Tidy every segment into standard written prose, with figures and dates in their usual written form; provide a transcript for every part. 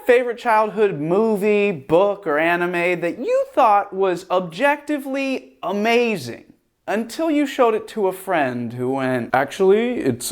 favorite childhood movie, book, or anime that you thought was objectively amazing until you showed it to a friend who went, actually, it's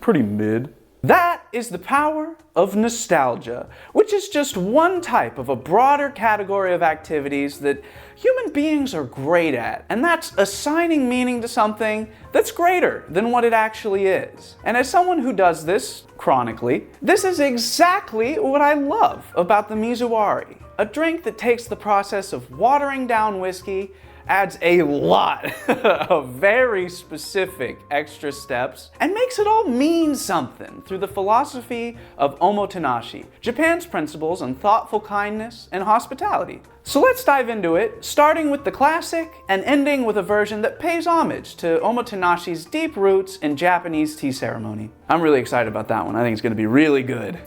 pretty mid? That is the power of nostalgia, which is just one type of a broader category of activities that human beings are great at, and that's assigning meaning to something that's greater than what it actually is. And as someone who does this chronically, this is exactly what I love about the Mizuwari, a drink that takes the process of watering down whiskey, adds a lot of very specific extra steps, and makes it all mean something through the philosophy of Omotenashi, Japan's principles on thoughtful kindness and hospitality. So let's dive into it, starting with the classic and ending with a version that pays homage to Omotenashi's deep roots in Japanese tea ceremony. I'm really excited about that one. I think it's going to be really good.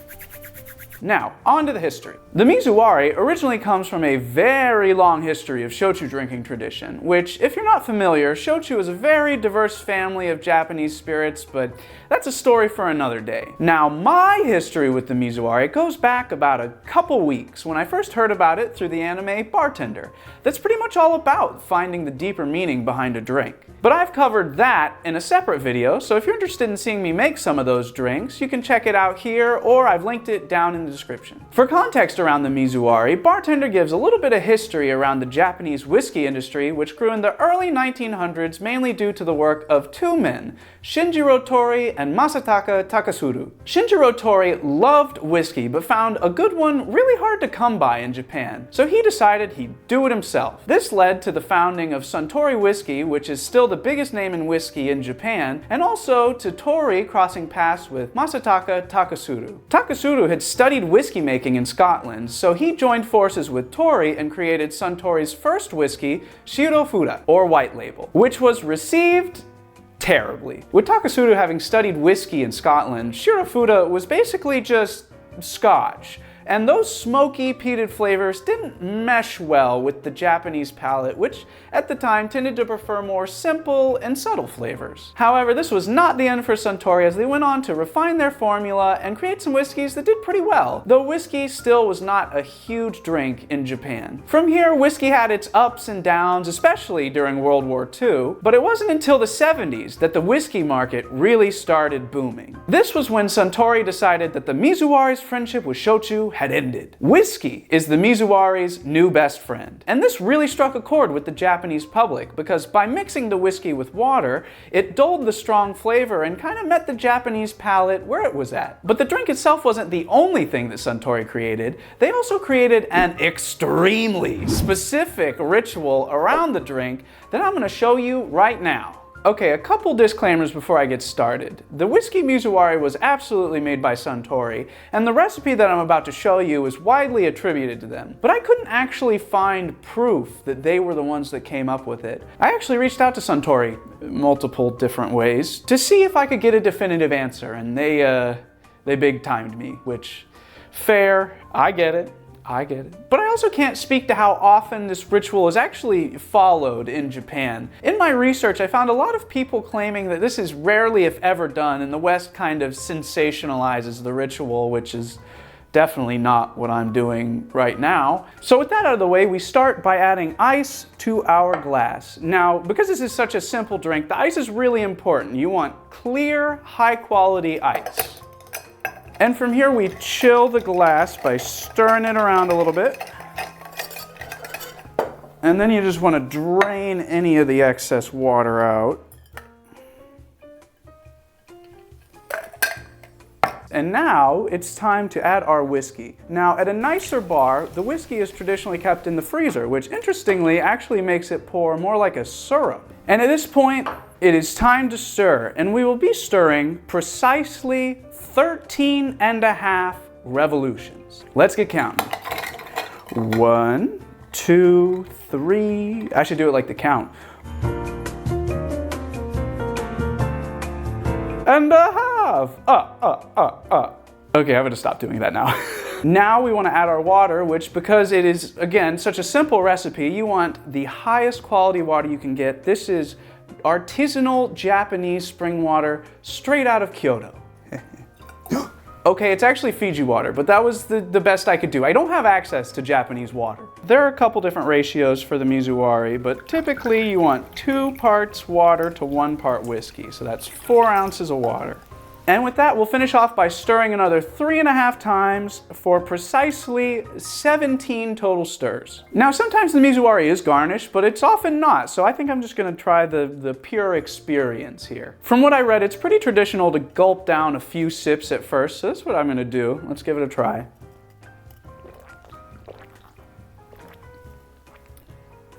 Now, on to the history. The Mizuwari originally comes from a very long history of shochu drinking tradition, which, if you're not familiar, shochu is a very diverse family of Japanese spirits, but that's a story for another day. Now, my history with the Mizuwari goes back about a couple weeks when I first heard about it through the anime Bartender. That's pretty much all about finding the deeper meaning behind a drink. But I've covered that in a separate video, so if you're interested in seeing me make some of those drinks, you can check it out here, or I've linked it down in the description. For context around the Mizuwari, Bartender gives a little bit of history around the Japanese whiskey industry, which grew in the early 1900s mainly due to the work of two men, Shinjiro Tori and Masataka Takasuru. Shinjiro Tori loved whiskey, but found a good one really hard to come by in Japan, so he decided he'd do it himself. This led to the founding of Suntory whiskey, which is still the biggest name in whiskey in Japan, and also to Tori crossing paths with Masataka Takasuru. Takasuru had studied whiskey making in Scotland, so he joined forces with Tori and created Suntory's first whiskey, Shirofura, or White Label, which was received terribly. With Takasuru having studied whiskey in Scotland, Shirofura was basically just scotch. And those smoky, peated flavors didn't mesh well with the Japanese palate, which at the time tended to prefer more simple and subtle flavors. However, this was not the end for Suntory, as they went on to refine their formula and create some whiskeys that did pretty well, though whiskey still was not a huge drink in Japan. From here, whiskey had its ups and downs, especially during World War II, but it wasn't until the 70s that the whiskey market really started booming. This was when Suntory decided that the Mizuwari's friendship with shochu had ended. Whiskey is the Mizuwari's new best friend. And this really struck a chord with the Japanese public, because by mixing the whiskey with water, it dulled the strong flavor and kind of met the Japanese palate where it was at. But the drink itself wasn't the only thing that Suntory created. They also created an extremely specific ritual around the drink that I'm going to show you right now. Okay, a couple disclaimers before I get started. The Whiskey Mizuwari was absolutely made by Suntory, and the recipe that I'm about to show you is widely attributed to them. But I couldn't actually find proof that they were the ones that came up with it. I actually reached out to Suntory multiple different ways to see if I could get a definitive answer, and they big-timed me, which, fair, I get it. But I also can't speak to how often this ritual is actually followed in Japan. In my research, I found a lot of people claiming that this is rarely if ever done, and the West kind of sensationalizes the ritual, which is definitely not what I'm doing right now. So with that out of the way, we start by adding ice to our glass. Now, because this is such a simple drink, the ice is really important. You want clear, high-quality ice. And from here, we chill the glass by stirring it around a little bit. And then you just want to drain any of the excess water out. And now it's time to add our whiskey. Now, at a nicer bar, the whiskey is traditionally kept in the freezer, which interestingly actually makes it pour more like a syrup. And at this point, it is time to stir, and we will be stirring precisely 13.5 revolutions. Let's get counting. 1, 2, 3. I should do it like the count. And a half. Okay, I'm gonna stop doing that now. Now we want to add our water, which, because it is, again, such a simple recipe, you want the highest quality water you can get. This is artisanal Japanese spring water straight out of Kyoto. Okay, it's actually Fiji water, but that was the best I could do. I don't have access to Japanese water. There are a couple different ratios for the Mizuwari, but typically you want 2 parts water to 1 part whiskey. So that's 4 ounces of water. And with that, we'll finish off by stirring another 3.5 times for precisely 17 total stirs. Now, sometimes the Mizuwari is garnished, but it's often not, so I think I'm just gonna try the pure experience here. From what I read, it's pretty traditional to gulp down a few sips at first, so that's what I'm gonna do. Let's give it a try.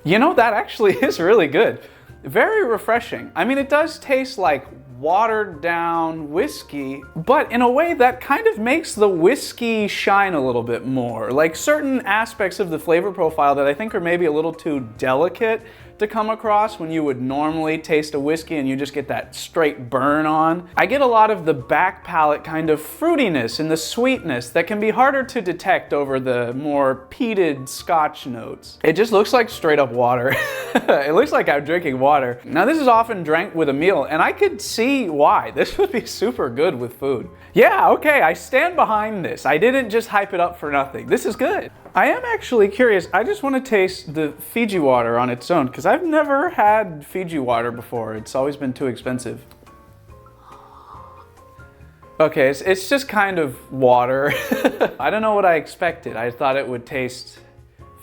You know, that actually is really good. Very refreshing. I mean, it does taste like watered down whiskey, but in a way that kind of makes the whiskey shine a little bit more. Like certain aspects of the flavor profile that I think are maybe a little too delicate to come across when you would normally taste a whiskey and you just get that straight burn on. I get a lot of the back palate kind of fruitiness and the sweetness that can be harder to detect over the more peated scotch notes. It just looks like straight up water. It looks like I'm drinking water. Now this is often drank with a meal and I could see why. This would be super good with food. Yeah, okay, I stand behind this. I didn't just hype it up for nothing. This is good. I am actually curious. I just want to taste the Fiji water on its own because I've never had Fiji water before. It's always been too expensive. Okay, it's just kind of water. I don't know what I expected. I thought it would taste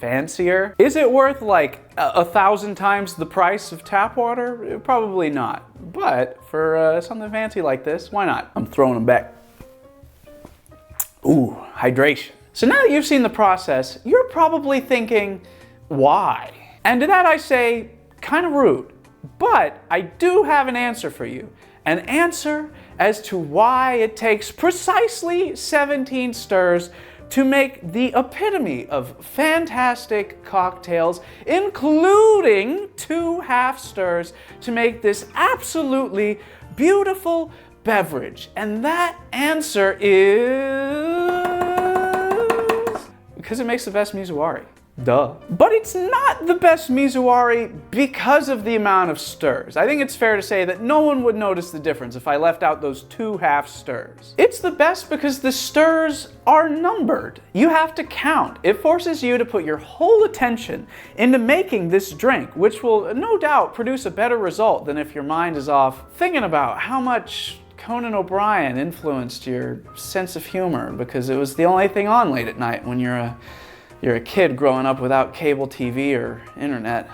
fancier. Is it worth like 1,000 times the price of tap water? Probably not. But for something fancy like this, why not? I'm throwing them back. Ooh, hydration. So now that you've seen the process, you're probably thinking, why? And to that I say, kind of rude. But I do have an answer for you. An answer as to why it takes precisely 17 stirs to make the epitome of fantastic cocktails, including 2 half stirs to make this absolutely beautiful beverage. And that answer is because it makes the best Mizuwari. Duh. But it's not the best Mizuwari because of the amount of stirs. I think it's fair to say that no one would notice the difference if I left out those 2 half stirs. It's the best because the stirs are numbered. You have to count. It forces you to put your whole attention into making this drink, which will no doubt produce a better result than if your mind is off thinking about how much Conan O'Brien influenced your sense of humor because it was the only thing on late at night when you're a kid growing up without cable TV or internet.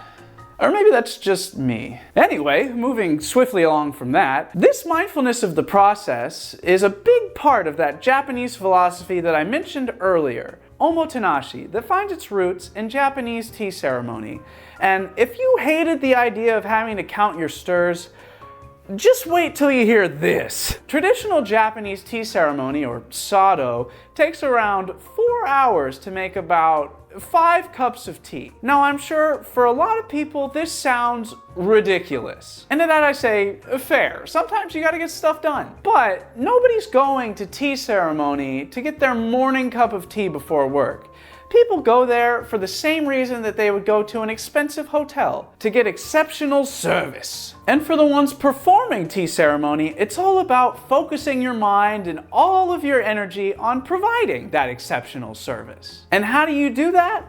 Or maybe that's just me. Anyway, moving swiftly along from that, this mindfulness of the process is a big part of that Japanese philosophy that I mentioned earlier, Omotenashi, that finds its roots in Japanese tea ceremony. And if you hated the idea of having to count your stirs, just wait till you hear this. Traditional Japanese tea ceremony, or sado, takes around 4 hours to make about 5 cups of tea. Now I'm sure for a lot of people this sounds ridiculous. And to that I say, fair. Sometimes you gotta get stuff done. But nobody's going to tea ceremony to get their morning cup of tea before work. People go there for the same reason that they would go to an expensive hotel, to get exceptional service. And for the ones performing tea ceremony, it's all about focusing your mind and all of your energy on providing that exceptional service. And how do you do that?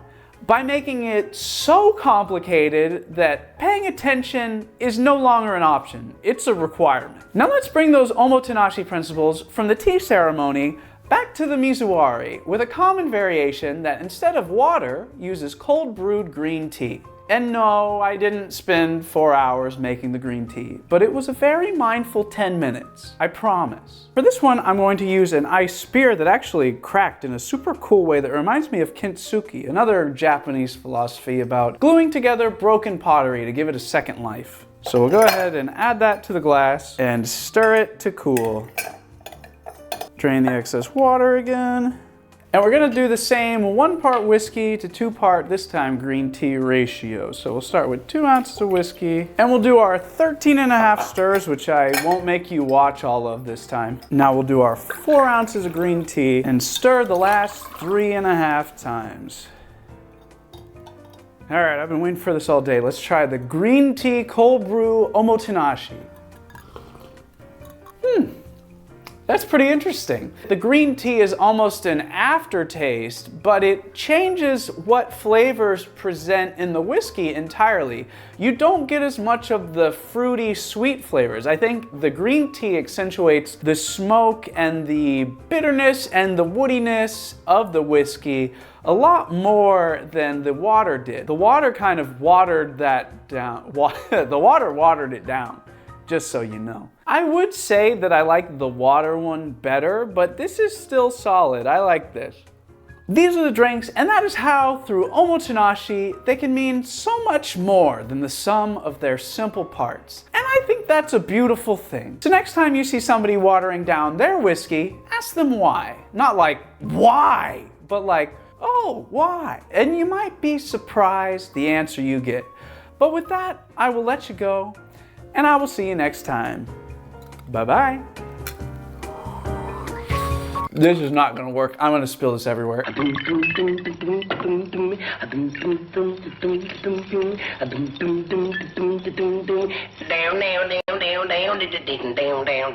By making it so complicated that paying attention is no longer an option. It's a requirement. Now let's bring those Omotenashi principles from the tea ceremony back to the Mizuwari, with a common variation that instead of water, uses cold brewed green tea. And no, I didn't spend 4 hours making the green tea, but it was a very mindful 10 minutes, I promise. For this one, I'm going to use an ice spear that actually cracked in a super cool way that reminds me of kintsugi, another Japanese philosophy about gluing together broken pottery to give it a second life. So we'll go ahead and add that to the glass and stir it to cool. Drain the excess water again. And we're gonna do the same 1 part whiskey to 2 part, this time green tea ratio. So we'll start with 2 ounces of whiskey and we'll do our 13.5 stirs, which I won't make you watch all of this time. Now we'll do our 4 ounces of green tea and stir the last 3.5 times. All right, I've been waiting for this all day. Let's try the green tea cold brew Omotenashi. That's pretty interesting. The green tea is almost an aftertaste, but it changes what flavors present in the whiskey entirely. You don't get as much of the fruity, sweet flavors. I think the green tea accentuates the smoke and the bitterness and the woodiness of the whiskey a lot more than the water did. The water kind of watered that down. The water watered it down, just so you know. I would say that I like the water one better, but this is still solid. I like this. These are the drinks, and that is how, through Omotenashi, they can mean so much more than the sum of their simple parts. And I think that's a beautiful thing. So next time you see somebody watering down their whiskey, ask them why. Not like, why? But like, oh, why? And you might be surprised the answer you get. But with that, I will let you go, and I will see you next time. Bye-bye. This is not gonna work. I'm gonna spill this everywhere.